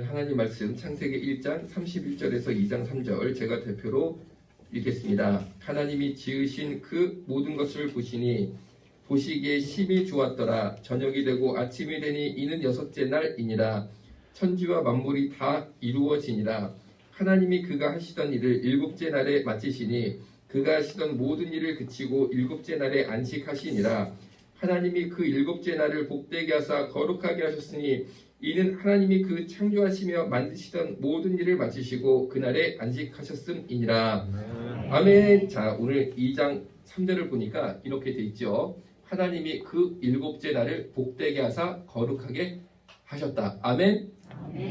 하나님 말씀 창세기 1장 31절에서 2장 3절 제가 대표로 읽겠습니다. 하나님이 지으신 그 모든 것을 보시니 보시기에 심히 좋았더라. 저녁이 되고 아침이 되니 이는 여섯째 날이니라. 천지와 만물이 다 이루어지니라. 하나님이 그가 하시던 일을 일곱째 날에 마치시니 그가 하시던 모든 일을 그치고 일곱째 날에 안식하시니라. 하나님이 그 일곱째 날을 복되게 하사 거룩하게 하셨으니 이는 하나님이 그 창조하시며 만드시던 모든 일을 마치시고 그날에 안식하셨음이니라. 아멘. 자, 오늘 2장 3절을 보니까 이렇게 돼 있죠. 하나님이 그 일곱째 날을 복되게 하사 거룩하게 하셨다. 아멘.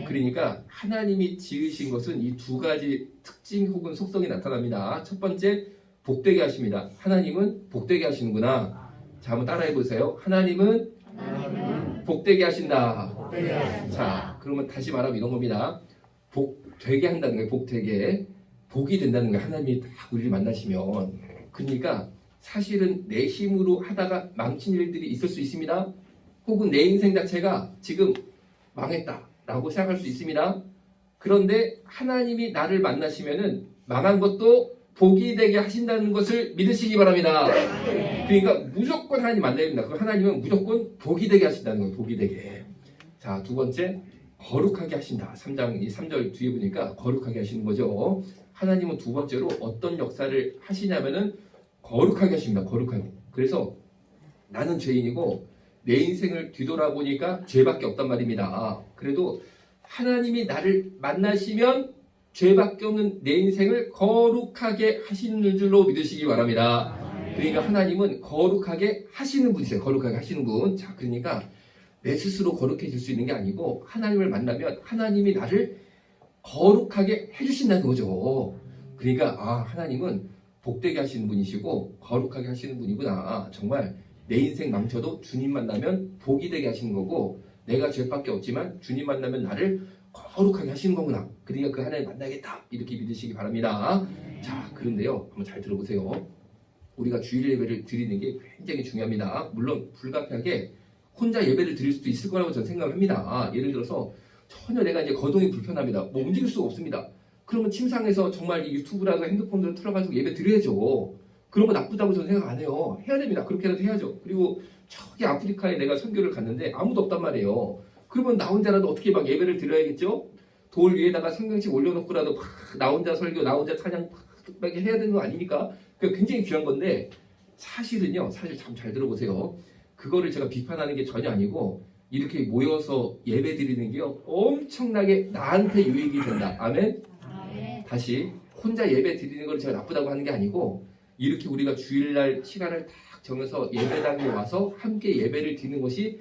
그러니까 하나님이 지으신 것은 이 두 가지 특징 혹은 속성이 나타납니다. 첫 번째, 복되게 하십니다. 하나님은 복되게 하시는구나. 자, 한번 따라해 보세요. 하나님은 복되게 하신다. 자, 그러면 다시 말하면 이런 겁니다. 복되게 한다는 거예요. 복되게. 복이 된다는 거예요. 하나님이 딱 우리를 만나시면. 그러니까 사실은 내 힘으로 하다가 망친 일들이 있을 수 있습니다. 혹은 내 인생 자체가 지금 망했다라고 생각할 수 있습니다. 그런데 하나님이 나를 만나시면은 망한 것도 복이 되게 하신다는 것을 믿으시기 바랍니다. 그러니까 무조건 하나님 만나야 됩니다. 그 하나님은 무조건 복이 되게 하신다는 거예요. 복이 되게. 자, 두 번째, 거룩하게 하신다. 3장 이 3절 뒤에 보니까 거룩하게 하시는 거죠. 하나님은 두 번째로 어떤 역사를 하시냐면은 거룩하게 하십니다. 거룩하게. 그래서 나는 죄인이고 내 인생을 뒤돌아보니까 죄밖에 없단 말입니다. 그래도 하나님이 나를 만나시면 죄밖에 없는 내 인생을 거룩하게 하시는 줄로 믿으시기 바랍니다. 그러니까 하나님은 거룩하게 하시는 분이세요. 거룩하게 하시는 분. 자, 그러니까 내 스스로 거룩해질 수 있는 게 아니고 하나님을 만나면 하나님이 나를 거룩하게 해주신다는 거죠. 그러니까 하나님은 복되게 하시는 분이시고 거룩하게 하시는 분이구나. 정말 내 인생 망쳐도 주님 만나면 복이 되게 하시는 거고 내가 죄밖에 없지만 주님 만나면 나를 거룩하게 하시는 거구나. 그러니까 그 하나님 만나겠다. 이렇게 믿으시기 바랍니다. 자, 그런데요. 한번 잘 들어보세요. 우리가 주일 예배를 드리는 게 굉장히 중요합니다. 물론 불가피하게 혼자 예배를 드릴 수도 있을 거라고 저는 생각을 합니다. 예를 들어서 전혀 내가 이제 거동이 불편합니다. 뭐 움직일 수가 없습니다. 그러면 침상에서 정말 이 유튜브라든가 핸드폰으로 틀어가지고 예배 드려야죠. 그런 거 나쁘다고 저는 생각 안 해요. 해야 됩니다. 그렇게라도 해야죠. 그리고 저기 아프리카에 내가 선교를 갔는데 아무도 없단 말이에요. 그러면 나 혼자라도 어떻게 막 예배를 드려야겠죠? 돌 위에다가 성경책 올려놓고라도 나 혼자 설교, 나 혼자 찬양 막 해야 되는 거 아닙니까? 그게 굉장히 귀한 건데 사실은요. 사실 참 잘 들어보세요. 그거를 제가 비판하는 게 전혀 아니고 이렇게 모여서 예배 드리는 게요. 엄청나게 나한테 유익이 된다. 아멘? 다시 혼자 예배 드리는 걸 제가 나쁘다고 하는 게 아니고 이렇게 우리가 주일날 시간을 딱 정해서 예배당에 와서 함께 예배를 드리는 것이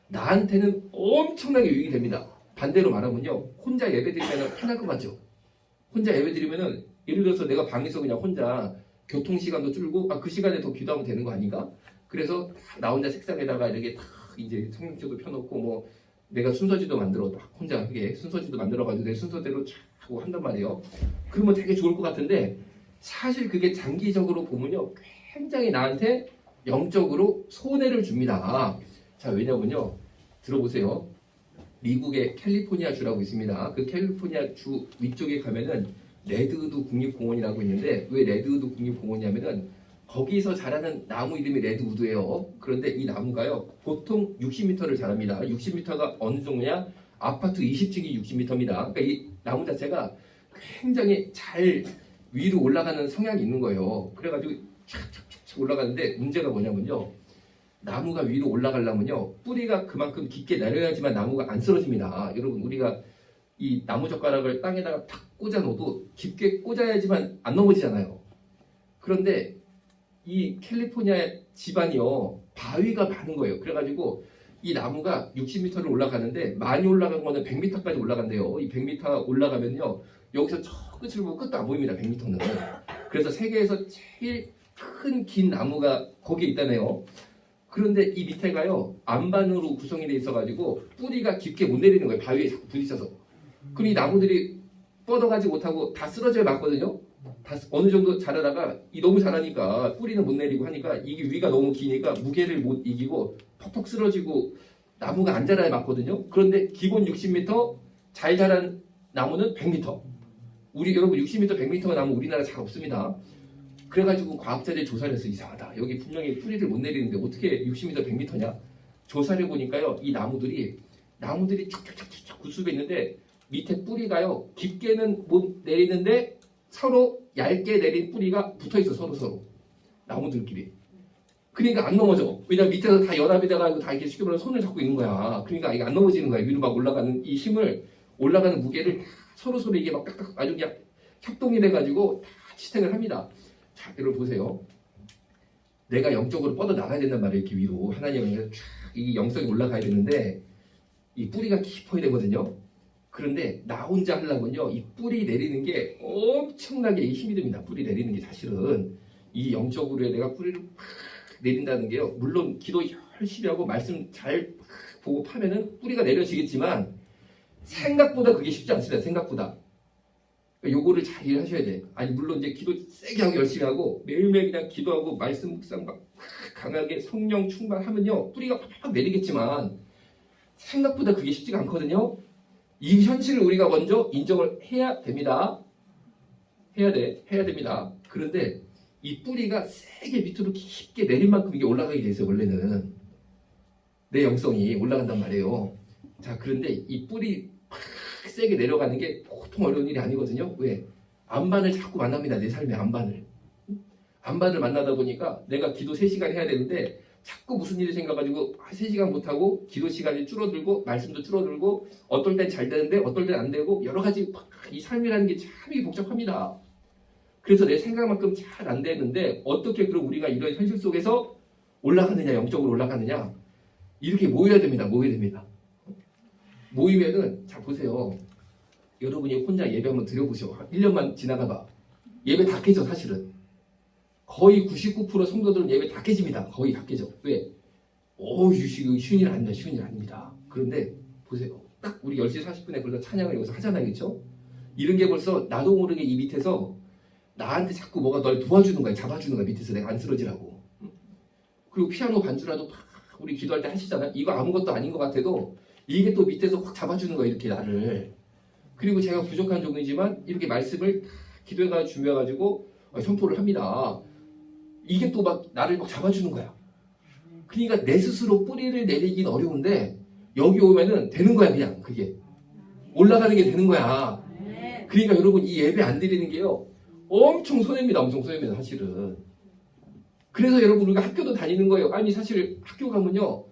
나한테는 엄청나게 유익이 됩니다. 반대로 말하면요. 혼자 예배 드리면 편할 것 같죠? 혼자 예배 드리면은 예를 들어서 내가 방에서 그냥 혼자 교통시간도 줄고 그 시간에 더 기도하면 되는 거 아닌가? 그래서 나 혼자 책상에다가 이렇게 딱 이제 성경책도 펴놓고 뭐 내가 순서지도 만들어 딱 혼자 하게 순서지도 만들어가지고 내 순서대로 쫙 하고 한단 말이에요. 그러면 되게 좋을 것 같은데 사실 그게 장기적으로 보면요. 굉장히 나한테 영적으로 손해를 줍니다. 자, 왜냐면요. 들어보세요. 미국의 캘리포니아 주라고 있습니다. 그 캘리포니아 주 위쪽에 가면은 레드우드 국립공원이라고 있는데 왜 레드우드 국립공원이냐면은 거기서 자라는 나무 이름이 레드우드예요. 그런데 이 나무가요. 보통 60m를 자랍니다. 60m가 어느 정도냐? 아파트 20층이 60m입니다. 그러니까 이 나무 자체가 굉장히 잘 위로 올라가는 성향이 있는 거예요. 그래가지고 착착착 올라가는데 문제가 뭐냐면요. 나무가 위로 올라가려면요. 뿌리가 그만큼 깊게 내려야지만 나무가 안 쓰러집니다. 여러분 우리가 이 나무젓가락을 땅에다가 탁 꽂아 놓어도 깊게 꽂아야지만 안 넘어지잖아요. 그런데 이 캘리포니아 집안이요. 바위가 많은 거예요. 그래가지고 이 나무가 60m를 올라가는데 많이 올라간 거는 100m까지 올라간대요. 이 100m 올라가면요. 여기서 저 끝을 보면 끝도 안 보입니다. 100m는. 그래서 세계에서 제일 큰 긴 나무가 거기에 있다네요. 그런데 이 밑에가요. 안반으로 구성이 돼 있어가지고 뿌리가 깊게 못 내리는 거예요. 바위에 자꾸 부딪혀서. 그럼 이 나무들이 뻗어가지 못하고 다 쓰러져야 맞거든요. 다 어느 정도 자라다가 너무 자라니까 뿌리는 못 내리고 하니까 이게 위가 너무 기니까 무게를 못 이기고 퍽퍽 쓰러지고 나무가 안 자라야 맞거든요. 그런데 기본 60m 잘 자란 나무는 100m. 우리 여러분 60m, 100m가 나무 우리나라 잘 없습니다. 그래가지고 과학자들이 조사를 해서 이상하다. 여기 분명히 뿌리를 못 내리는데 어떻게 60m, 100m냐? 조사를 보니까요, 이 나무들이 쫙쫙쫙쫙 구습해 있는데 밑에 뿌리가요 깊게는 못 내리는데 서로 얇게 내린 뿌리가 붙어 있어 서로 나무들끼리. 그러니까 안 넘어져. 왜냐면 밑에서 다 연합이 돼가지고 다 이렇게 쉽게 말하면 손을 잡고 있는 거야. 그러니까 이게 안 넘어지는 거야. 위로 막 올라가는 이 힘을 올라가는 무게를 서로 이게 막 딱딱 아주 그냥 협동이 돼가지고 다 지탱을 합니다. 자, 여러분 보세요. 내가 영적으로 뻗어 나가야 된단 말이에요. 이렇게 위로 하나님의 이 영성이 올라가야 되는데 이 뿌리가 깊어야 되거든요. 그런데 나 혼자 하려면요, 이 뿌리 내리는 게 엄청나게 힘이 듭니다. 뿌리 내리는 게 사실은 이 영적으로 내가 뿌리를 팍 내린다는 게요. 물론 기도 열심히 하고 말씀 잘 보고 파면은 뿌리가 내려지겠지만 생각보다 그게 쉽지 않습니다. 생각보다. 그러니까 요거를 잘 이해하셔야 돼. 아니 물론 이제 기도 세게 하고 열심히 하고 매일매일 그냥 기도하고 말씀 묵상 막 강하게 성령 충만하면요 뿌리가 팍팍 내리겠지만 생각보다 그게 쉽지가 않거든요. 이 현실을 우리가 먼저 인정을 해야 됩니다. 해야 됩니다. 그런데 이 뿌리가 세게 밑으로 깊게 내린 만큼 이게 올라가게 돼 있어요. 원래는 내 영성이 올라간단 말이에요. 자, 그런데 이 뿌리 팍 세게 내려가는 게 보통 어려운 일이 아니거든요. 왜? 안반을 자꾸 만납니다. 내 삶의 안반을 만나다 보니까 내가 기도 3시간 해야 되는데 자꾸 무슨 일이 생겨가지고 3시간 못하고 기도 시간이 줄어들고 말씀도 줄어들고 어떨 땐 잘 되는데 어떨 땐 안 되고 여러 가지 이 삶이라는 게 참 복잡합니다. 그래서 내 생각만큼 잘 안 되는데 어떻게 그럼 우리가 이런 현실 속에서 올라가느냐, 영적으로 올라가느냐, 이렇게 모여야 됩니다. 모이면은 자 보세요. 여러분이 혼자 예배 한번 드려보세요. 1년만 지나가봐. 예배 다 깨져. 사실은 거의 99% 성도들은 예배 다 깨집니다. 거의 다 깨져. 왜? 쉬운 일 아닙니다. 그런데 보세요. 딱 우리 10시 40분에 걸려 찬양을 여기서 하잖아요. 그렇죠? 이런 게 벌써 나도 모르게 이 밑에서 나한테 자꾸 뭐가 널 도와주는 거야. 잡아주는 거야. 밑에서 내가 안 쓰러지라고. 그리고 피아노 반주라도 막 우리 기도할 때 하시잖아요. 이거 아무것도 아닌 것 같아도 이게 또 밑에서 확 잡아주는 거야. 이렇게 나를. 그리고 제가 부족한 종이지만 이렇게 말씀을 기도해가 준비해가지고 선포를 합니다. 이게 또 막 나를 막 잡아주는 거야. 그러니까 내 스스로 뿌리를 내리긴 어려운데 여기 오면은 되는 거야. 그냥 그게 올라가는 게 되는 거야. 그러니까 여러분 이 예배 안 드리는 게요 엄청 손해입니다. 사실은. 그래서 여러분 우리가 학교도 다니는 거예요. 아니 사실 학교 가면요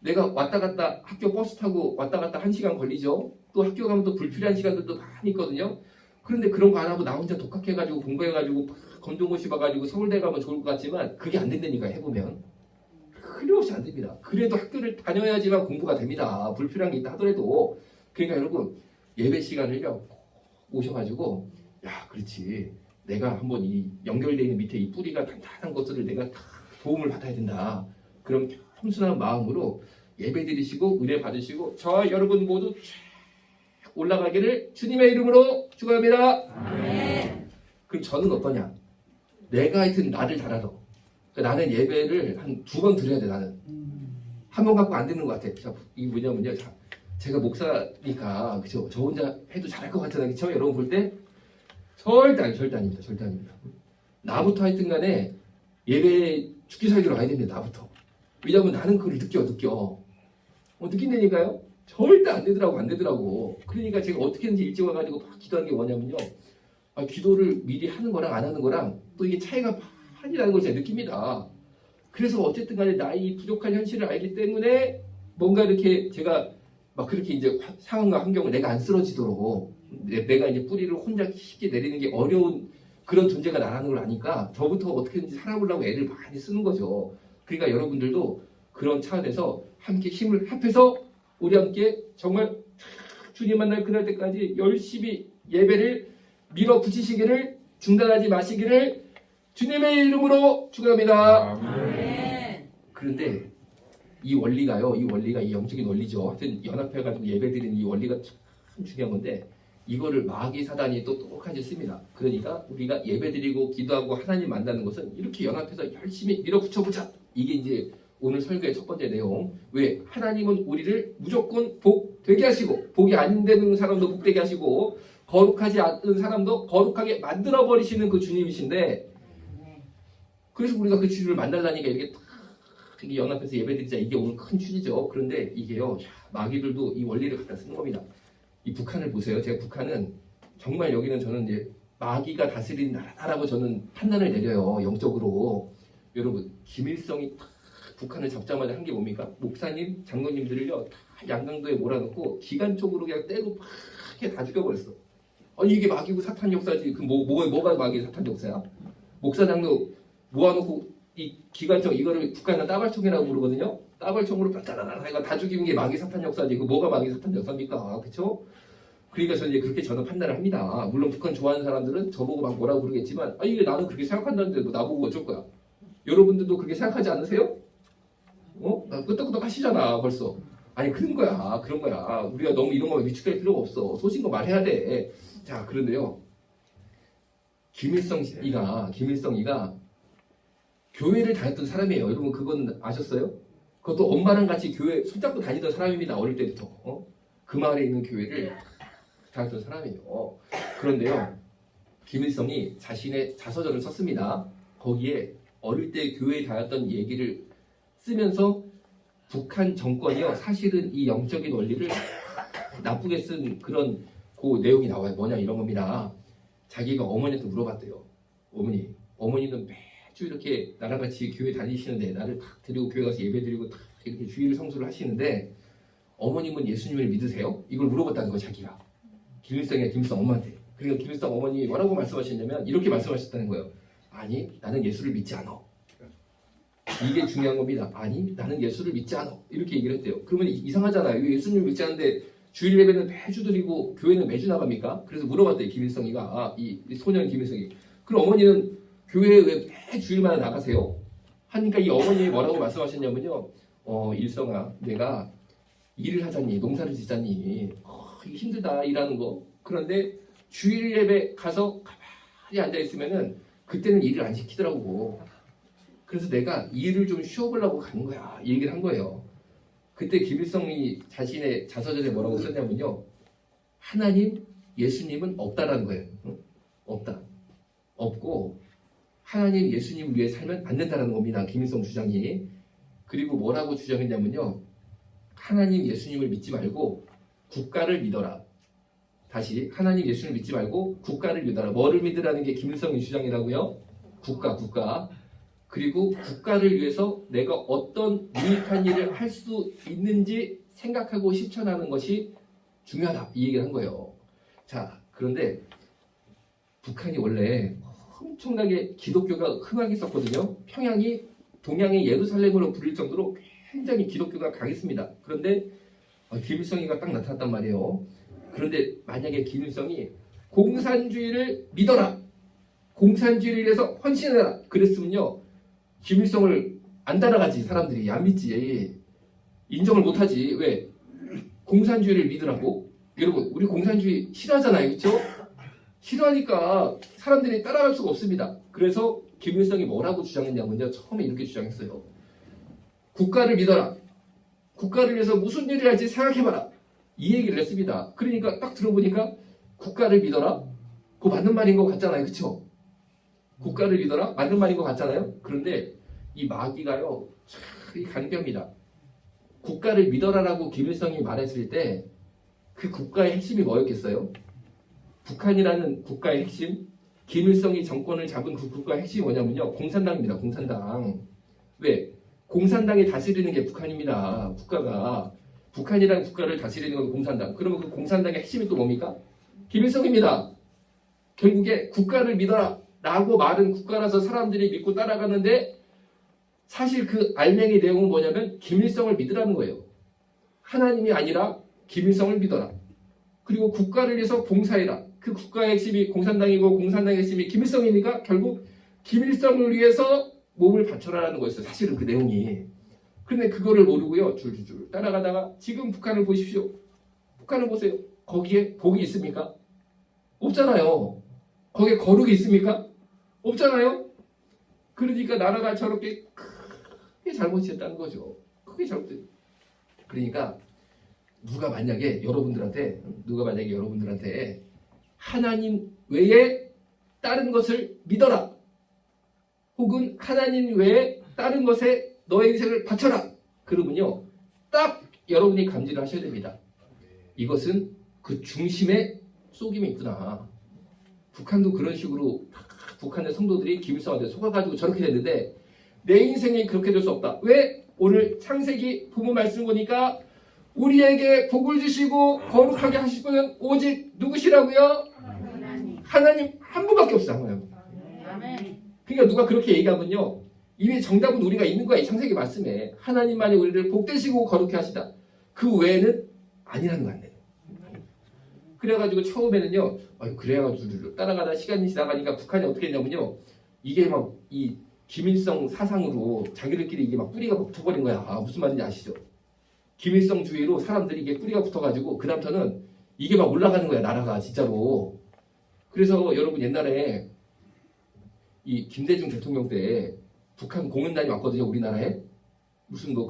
내가 왔다 갔다 학교 버스 타고 왔다 갔다 1시간 걸리죠. 또 학교 가면 또 불필요한 시간들도 많이 있거든요. 그런데 그런 거 안 하고 나 혼자 독학해가지고 공부해가지고 검정고시 봐가지고 서울대 가면 좋을 것 같지만 그게 안 된다니까. 해보면 틀림없이 안 됩니다. 그래도 학교를 다녀야지만 공부가 됩니다. 불필요한 게 있다 하더라도. 그러니까 여러분 예배 시간을요 오셔가지고 야 그렇지 내가 한번 이 연결되어 있는 밑에 이 뿌리가 단단한 것들을 내가 다 도움을 받아야 된다. 그럼 겸손한 마음으로 예배 드리시고 은혜 받으시고 저 여러분 모두 올라가기를 주님의 이름으로 축원합니다. 아멘. 그럼 저는 어떠냐? 내가 하여튼 나를 잘하러. 그러니까 나는 예배를 한 2번 드려야 돼. 나는 한 번 갖고 안 되는 것 같아. 이게 뭐냐면요. 제가 목사니까 그죠? 저 혼자 해도 잘할 것 같잖아요. 그렇죠? 여러분 볼 때 절대 아닙니다. 나부터 하여튼 간에 예배 죽기 살기로 가야 됩니다. 나부터. 왜냐면 나는 그걸 느껴. 느낀다니까요? 절대 안 되더라고. 그러니까 제가 어떻게든지 일찍 와가지고 막 기도하는 게 뭐냐면요. 기도를 미리 하는 거랑 안 하는 거랑 또 이게 차이가 많이 나는 걸 제가 느낍니다. 그래서 어쨌든 간에 나의 부족한 현실을 알기 때문에 뭔가 이렇게 제가 막 그렇게 이제 상황과 환경을 내가 안 쓰러지도록 내가 이제 뿌리를 혼자 쉽게 내리는 게 어려운 그런 존재가 나라는 걸 아니까 저부터 어떻게든지 살아보려고 애를 많이 쓰는 거죠. 그러니까 여러분들도 그런 차원에서 함께 힘을 합해서 우리 함께 정말 주님 만날 그날 때까지 열심히 예배를 밀어붙이시기를 중단하지 마시기를 주님의 이름으로 축원합니다. 아멘. 그런데 이 원리가 이 영적인 원리죠. 하여튼 연합해가지고 예배드리는 이 원리가 참 중요한 건데 이거를 마귀 사단이 또 똑같이 씁니다. 그러니까 우리가 예배드리고 기도하고 하나님 만나는 것은 이렇게 연합해서 열심히 밀어붙여보자. 이게 이제 오늘 설교의 첫 번째 내용. 왜? 하나님은 우리를 무조건 복 되게 하시고 복이 안 되는 사람도 복 되게 하시고 거룩하지 않은 사람도 거룩하게 만들어 버리시는 그 주님이신데 그래서 우리가 그 주님을 만나려니까 이렇게 딱 이게 연합해서 예배드리자 이게 오늘 큰 취지죠. 그런데 이게요 마귀들도 이 원리를 갖다 쓰는 겁니다. 이 북한을 보세요. 제가 북한은 정말 여기는 저는 이제 마귀가 다스리는 나라라고 저는 판단을 내려요. 영적으로. 여러분 김일성이 딱 북한을 잡자마자 한 게 뭡니까? 목사님, 장로님들을요 다 양강도에 몰아넣고 기관총으로 그냥 떼고 팍 다 죽여버렸어. 아니 이게 마귀고 사탄 역사지. 그 뭐가 마귀 사탄 역사야? 목사 장로 모아놓고 이 기관총 이거를 북한은 따발총이라고 부르거든요. 따발총으로 따다다다 이거 다 죽이는 게 마귀 사탄 역사지. 그 뭐가 마귀 사탄 역사입니까? 그렇죠? 그러니까 저는 이제 그렇게 저는 판단을 합니다. 물론 북한 좋아하는 사람들은 저보고 막 뭐라고 그러겠지만 이게 나는 그렇게 생각한다는데 뭐 나보고 어쩔 거야. 여러분들도 그렇게 생각하지 않으세요? 나 끄떡끄떡 하시잖아 벌써. 아니 그런 거야. 우리가 너무 이런 거에 위축될 필요가 없어. 소신거 말해야 돼. 자 그런데요. 김일성이가 교회를 다녔던 사람이에요. 여러분 그건 아셨어요? 그것도 엄마랑 같이 교회 손잡고 다니던 사람입니다. 어릴 때부터. 그 마을에 있는 교회를 다녔던 사람이에요. 그런데요. 김일성이 자신의 자서전을 썼습니다. 거기에 어릴 때 교회에 다녔던 얘기를 쓰면서 북한 정권이요. 사실은 이 영적인 원리를 나쁘게 쓴 그런 그 내용이 나와요. 뭐냐 이런 겁니다. 자기가 어머니한테 물어봤대요. 어머니는 매주 이렇게 나랑 같이 교회 다니시는데 나를 탁 데리고 교회 가서 예배드리고 탁 이렇게 주일 성수를 하시는데 어머님은 예수님을 믿으세요? 이걸 물어봤다는 거 자기가. 김일성 엄마한테. 그러니까 김일성 어머니 뭐라고 말씀하셨냐면 이렇게 말씀하셨다는 거예요. 아니 나는 예수를 믿지 않아. 이게 중요한 겁니다. 아니 나는 예수를 믿지 않아. 이렇게 얘기를 했대요. 그러면 이상하잖아요. 예수님을 믿지 않는데 주일 예배는 매주 드리고 교회는 매주 나갑니까? 그래서 물어봤대요. 김일성이가. 이 소년 김일성이. 그럼 어머니는 교회에 왜 매 주일마다 나가세요? 하니까 이 어머님이 뭐라고 말씀하셨냐면요. 일성아 내가 일을 하자니 농사를 짓자니 이게 힘들다 일하는 거. 그런데 주일 예배 가서 가만히 앉아있으면은 그때는 일을 안 시키더라고. 그래서 내가 일을 좀 쉬어보려고 가는 거야. 이 얘기를 한 거예요. 그때 김일성이 자신의 자서전에 뭐라고 썼냐면요. 하나님, 예수님은 없다라는 거예요. 없다. 없고 하나님, 예수님을 위해 살면 안 된다라는 겁니다. 김일성 주장이. 그리고 뭐라고 주장했냐면요. 하나님, 예수님을 믿지 말고 국가를 믿어라. 다시 하나님, 예수님을 믿지 말고 국가를 믿어라. 뭐를 믿으라는 게 김일성의 주장이라고요? 국가. 그리고 국가를 위해서 내가 어떤 유익한 일을 할 수 있는지 생각하고 실천하는 것이 중요하다. 이 얘기를 한 거예요. 자, 그런데 북한이 원래 엄청나게 기독교가 흥하겠었거든요. 평양이 동양의 예루살렘으로 불릴 정도로 굉장히 기독교가 강했습니다. 그런데 김일성이가 딱 나타났단 말이에요. 그런데 만약에 김일성이 공산주의를 믿어라. 공산주의를 위해서 헌신해라. 그랬으면요. 김일성을 안 따라가지. 사람들이 안 믿지. 인정을 못하지. 왜? 공산주의를 믿으라고? 여러분 우리 공산주의 싫어하잖아요. 그렇죠? 싫어하니까 사람들이 따라갈 수가 없습니다. 그래서 김일성이 뭐라고 주장했냐면요. 처음에 이렇게 주장했어요. 국가를 믿어라. 국가를 위해서 무슨 일을 할지 생각해봐라. 이 얘기를 했습니다. 그러니까 딱 들어보니까 국가를 믿어라? 그거 맞는 말인 것 같잖아요. 그렇죠? 국가를 믿어라? 맞는 말인 것 같잖아요. 그런데 이 마귀가요. 참 간교합니다. 국가를 믿어라라고 김일성이 말했을 때 그 국가의 핵심이 뭐였겠어요? 북한이라는 국가의 핵심? 김일성이 정권을 잡은 그 국가의 핵심이 뭐냐면요. 공산당입니다. 공산당. 왜? 공산당이 다스리는 게 북한입니다. 국가가. 북한이라는 국가를 다스리는 건 공산당. 그러면 그 공산당의 핵심이 또 뭡니까? 김일성입니다. 결국에 국가를 믿어라 라고 말은 국가라서 사람들이 믿고 따라가는데 사실 그 알맹이 내용은 뭐냐면 김일성을 믿으라는 거예요. 하나님이 아니라 김일성을 믿어라. 그리고 국가를 위해서 봉사해라. 그 국가의 핵심이 공산당이고 공산당의 핵심이 김일성이니까 결국 김일성을 위해서 몸을 바쳐라라는 거였어요. 사실은 그 내용이. 근데 그거를 모르고요. 줄줄줄 따라가다가 지금 북한을 보십시오. 북한을 보세요. 거기에 복이 있습니까? 없잖아요. 거기에 거룩이 있습니까? 없잖아요. 그러니까 나라가 저렇게 크게 잘못이었다는 거죠. 크게 잘못됐. 그러니까 누가 만약에 여러분들한테 하나님 외에 다른 것을 믿어라, 혹은 하나님 외에 다른 것에 너의 인생을 바쳐라, 그러면요 딱 여러분이 감지를 하셔야 됩니다. 이것은 그 중심에 속임이 있구나. 북한도 그런 식으로 북한의 성도들이 김일성한테 속아가지고 저렇게 됐는데 내 인생이 그렇게 될 수 없다. 왜? 오늘 창세기 부모 말씀 보니까 우리에게 복을 주시고 거룩하게 하실 분은 오직 누구시라고요? 하나님 한 분밖에 없어요. 그러니까 누가 그렇게 얘기하면요 이미 정답은 우리가 있는 거야. 이 창세기 말씀에 하나님만이 우리를 복되시고 거룩해 하시다. 그 외에는 아니라는 거 아니에요. 그래가지고 처음에는요 그래가지고 따라가다 시간이 지나가니까 북한이 어떻게 했냐면요 이게 막 이 김일성 사상으로 자기들끼리 이게 막 뿌리가 붙어버린 거야. 무슨 말인지 아시죠? 김일성 주의로 사람들이 이게 뿌리가 붙어가지고 그 다음부터는 이게 막 올라가는 거야, 나라가 진짜로. 그래서 여러분 옛날에 이 김대중 대통령 때 북한 공연단이 왔거든요, 우리나라에. 무슨 뭐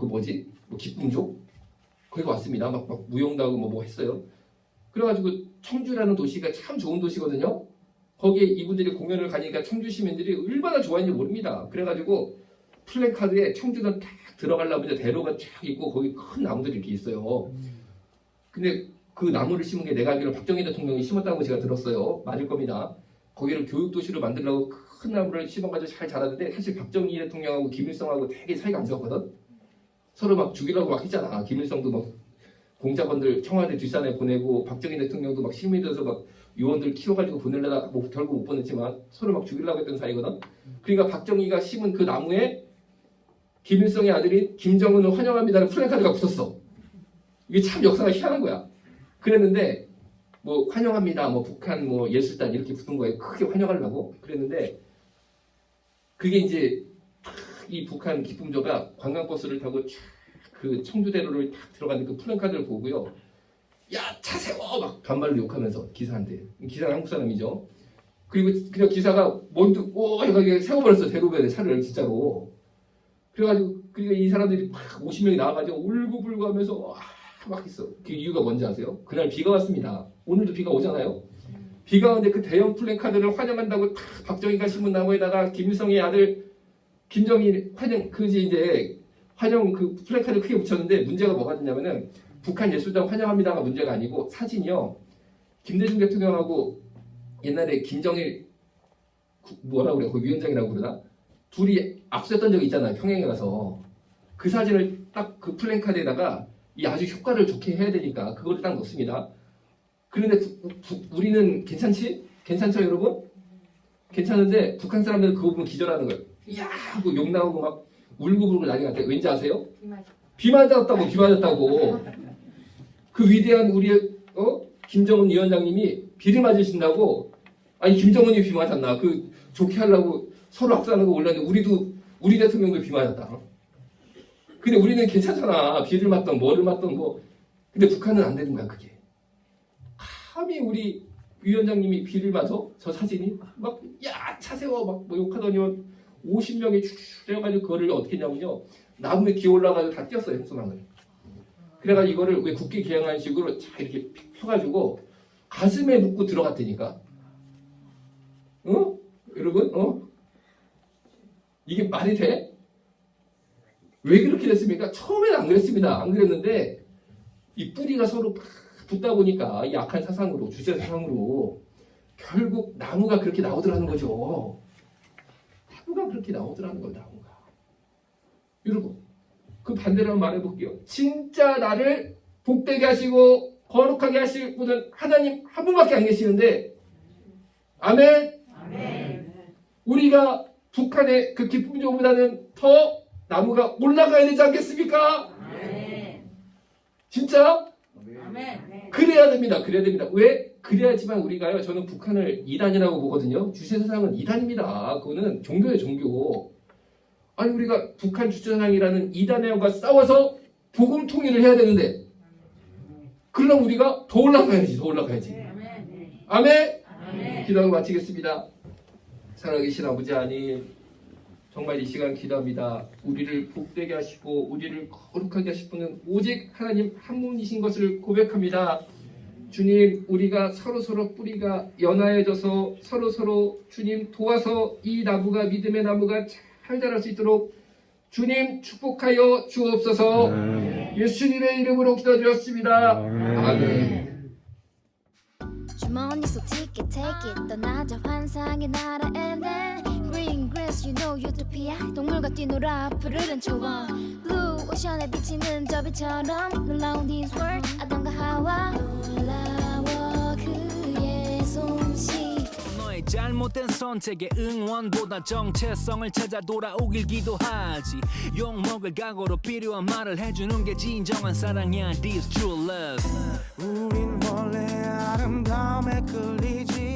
기쁨조 거기 왔습니다. 막 무용도 하고 뭐 했어요. 그래가지고 청주라는 도시가 참 좋은 도시거든요. 거기에 이분들이 공연을 가니까 청주 시민들이 얼마나 좋아했는지 모릅니다. 그래가지고 플래카드에 청주는 딱 들어가려면 이제 대로가 쫙 있고 거기 큰 나무들이 이렇게 있어요. 근데 그 나무를 심은 게 내가 알기로 박정희 대통령이 심었다고 제가 들었어요. 맞을 겁니다. 거기를 교육도시로 만들려고 큰 나무를 심어가지고 잘 자랐는데 사실 박정희 대통령하고 김일성하고 되게 사이가 안 좋았거든. 서로 막 죽이려고 막 했잖아. 김일성도 막 공작원들 청와대 뒷산에 보내고 박정희 대통령도 막 시민들에서 막 요원들 키워가지고 보내려다 뭐 결국 못 보냈지만 서로 막 죽이려고 했던 사이거든. 그러니까 박정희가 심은 그 나무에 김일성의 아들인 김정은을 환영합니다는 플래카드가 붙었어. 이게 참 역사가 희한한 거야. 그랬는데 뭐 환영합니다, 뭐 북한 뭐 예술단 이렇게 붙은 거에 크게 환영하려고 그랬는데 그게 이제 이 북한 기쁨조가 관광버스를 타고 쫙 그 청주대로를 딱 들어가는 그 플래카드를 보고요. 야, 차 세워! 막 반말로 욕하면서 기사한테. 기사는 한국 사람이죠. 그리고 그냥 기사가 뭔 해가지고 세워버렸어. 대로변에 차를 진짜로. 그래가지고 이 사람들이 막 50명이 나와가지고 울고불고 하면서 막 했어. 그 이유가 뭔지 아세요? 그날 비가 왔습니다. 오늘도 비가 오잖아요. 비가 오는데 그 대형 플래카드를 환영한다고 탁 박정희가 심은 나무에다가 김일성의 아들 김정일 환영 그 플래카드 크게 붙였는데 문제가 뭐가 됐냐면은 북한 예술단 환영합니다가 문제가 아니고 사진이요. 김대중 대통령하고 옛날에 김정일 뭐라고 그래? 그 위원장이라고 그러나? 둘이 악수했던 적이 있잖아요. 평양에 가서. 그 사진을 딱 그 플래카드에다가 이 아주 효과를 좋게 해야 되니까 그거를 딱 넣습니다. 그런데 우리는 괜찮지? 괜찮죠 여러분? 괜찮은데 북한 사람들은 그거 보면 기절하는 거예요. 이야 하고 욕 나오고 막 울고불고 난리가 났대. 왠지 아세요? 비 맞았다고. 그 위대한 우리의 김정은 위원장님이 비를 맞으신다고. 아니 김정은이 비 맞았나? 그 좋게 하려고 서로 악수하는 거 올랐는데 우리 대통령도 비 맞았다. 근데 우리는 괜찮잖아. 비를 맞던 뭐를 맞던 뭐. 근데 북한은 안 되는 거야 그게. 감히 우리 위원장님이 비를 맞아? 저 사진이 막 야 차 세워 막 뭐 욕하더니 50명이 쭉 해가지고 그거를 어떻게 했냐면요. 나무에 기어 올라가지고 다 띄었어요 현수막을. 그래가지고 이거를 왜 국기 개양한 식으로 자 이렇게 펴가지고 가슴에 묻고 들어갔다니까. 여러분? 이게 말이 돼? 왜 그렇게 됐습니까? 처음에는 안 그랬습니다. 안 그랬는데 이 뿌리가 서로 붙다 보니까 이 악한 사상으로 주제 사상으로 결국 나무가 그렇게 나오더라는 거죠. 나무가 그렇게 나오더라는 걸 나무가. 여러분 그 반대로 한번 말해볼게요. 진짜 나를 복되게 하시고 거룩하게 하실 분은 하나님 한 분밖에 안 계시는데 아멘. 우리가 북한의 그 기쁨조보다는 더 나무가 올라가야 되지 않겠습니까? 진짜? 그래야 됩니다. 왜? 그래야지만 우리가요. 저는 북한을 이단이라고 보거든요. 주체사상은 이단입니다. 그거는 종교예요, 종교. 아니 우리가 북한 주체사상이라는 이단과 싸워서 복음 통일을 해야 되는데 그러려면 우리가 더 올라가야지. 아멘. 기도하고 마치겠습니다. 사랑하신 아버지 하나님, 정말 이 시간 기도합니다. 우리를 복되게 하시고 우리를 거룩하게 하시는 오직 하나님 한 분이신 것을 고백합니다. 주님, 우리가 서로서로 뿌리가 연하여져서 서로서로 주님 도와서 이 나무가 믿음의 나무가 잘 자랄 수 있도록 주님 축복하여 주옵소서. 예수님의 이름으로 기도드렸습니다. 아멘. 주머니 속 ticket take it 떠나자 환상의 나라 and then green grass you know utopia 동물과 뛰놀아 푸르른 초원 blue 오션에 비치는 저 빛처럼 놀라운 this world 아담과 하와 놀라워 그의 솜씨 너의 잘못된 선택에 응원보다 정체성을 찾아 돌아오길 기도하지 욕먹을 각오로 필요한 말을 해주는 게 진정한 사랑이야 This true love 우린 원래 아름다움에 끌리지